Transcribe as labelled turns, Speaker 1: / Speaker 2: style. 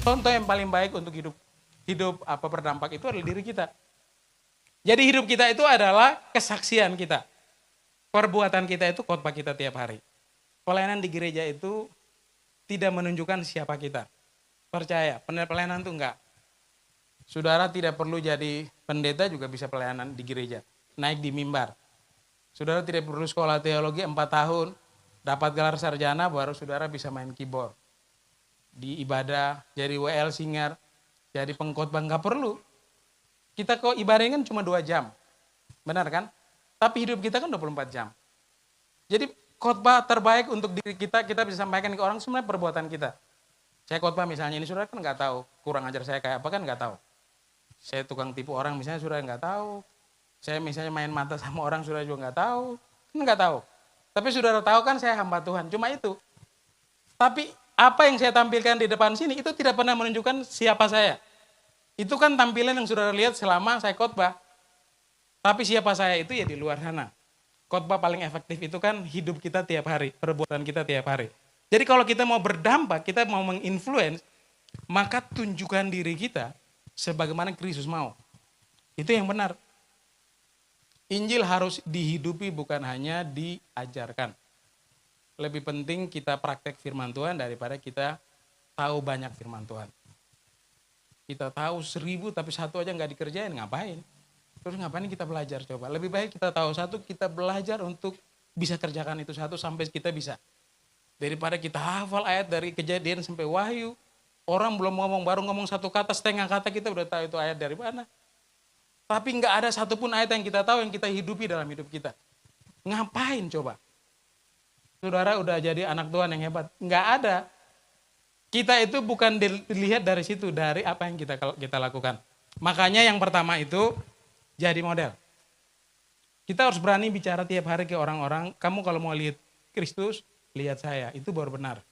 Speaker 1: Contoh yang paling baik untuk hidup berdampak itu adalah diri kita. Jadi hidup kita itu adalah kesaksian kita. Perbuatan kita itu khotbah kita tiap hari. Pelayanan di gereja itu tidak menunjukkan siapa kita. Percaya, pelayanan itu enggak. Saudara tidak perlu jadi pendeta juga bisa pelayanan di gereja. Naik di mimbar. Saudara tidak perlu sekolah teologi 4 tahun, dapat gelar sarjana baru saudara bisa main keyboard. Di ibadah, jadi WL singer, jadi pengkhotbah, enggak perlu. Kita kok ibadahnya kan cuma 2 jam. Benar kan? Tapi hidup kita kan 24 jam. Jadi khotbah terbaik untuk diri kita bisa sampaikan ke orang sebenarnya perbuatan kita. Saya khotbah misalnya ini saudara kan nggak tahu, kurang ajar saya kayak apa kan nggak tahu. Saya tukang tipu orang misalnya saudara nggak tahu. Saya misalnya main mata sama orang saudara juga nggak tahu. Kan nggak tahu. Tapi saudara tahu kan saya hamba Tuhan, cuma itu. Tapi apa yang saya tampilkan di depan sini itu tidak pernah menunjukkan siapa saya. Itu kan tampilan yang saudara lihat selama saya khotbah. Tapi siapa saya itu ya di luar sana. Khotbah paling efektif itu kan hidup kita tiap hari, perbuatan kita tiap hari. Jadi kalau kita mau berdampak, kita mau menginfluence, maka tunjukkan diri kita sebagaimana Kristus mau. Itu yang benar. Injil harus dihidupi bukan hanya diajarkan. Lebih penting kita praktek firman Tuhan daripada kita tahu banyak firman Tuhan. Kita tahu 1000 tapi 1 aja nggak dikerjain, ngapain? Terus ngapain kita belajar coba? Lebih baik kita tahu 1, kita belajar untuk bisa kerjakan itu 1 sampai kita bisa. Daripada kita hafal ayat dari Kejadian sampai Wahyu, orang belum ngomong, baru ngomong 1 kata, setengah kata kita udah tahu itu ayat dari mana. Tapi nggak ada satupun ayat yang kita tahu yang kita hidupi dalam hidup kita. Ngapain coba? Saudara udah jadi anak Tuhan yang hebat. Nggak ada. Kita itu bukan dilihat dari situ, dari apa yang kita lakukan. Makanya yang pertama itu jadi model. Kita harus berani bicara tiap hari ke orang-orang, kamu kalau mau lihat Kristus, lihat saya, itu baru benar.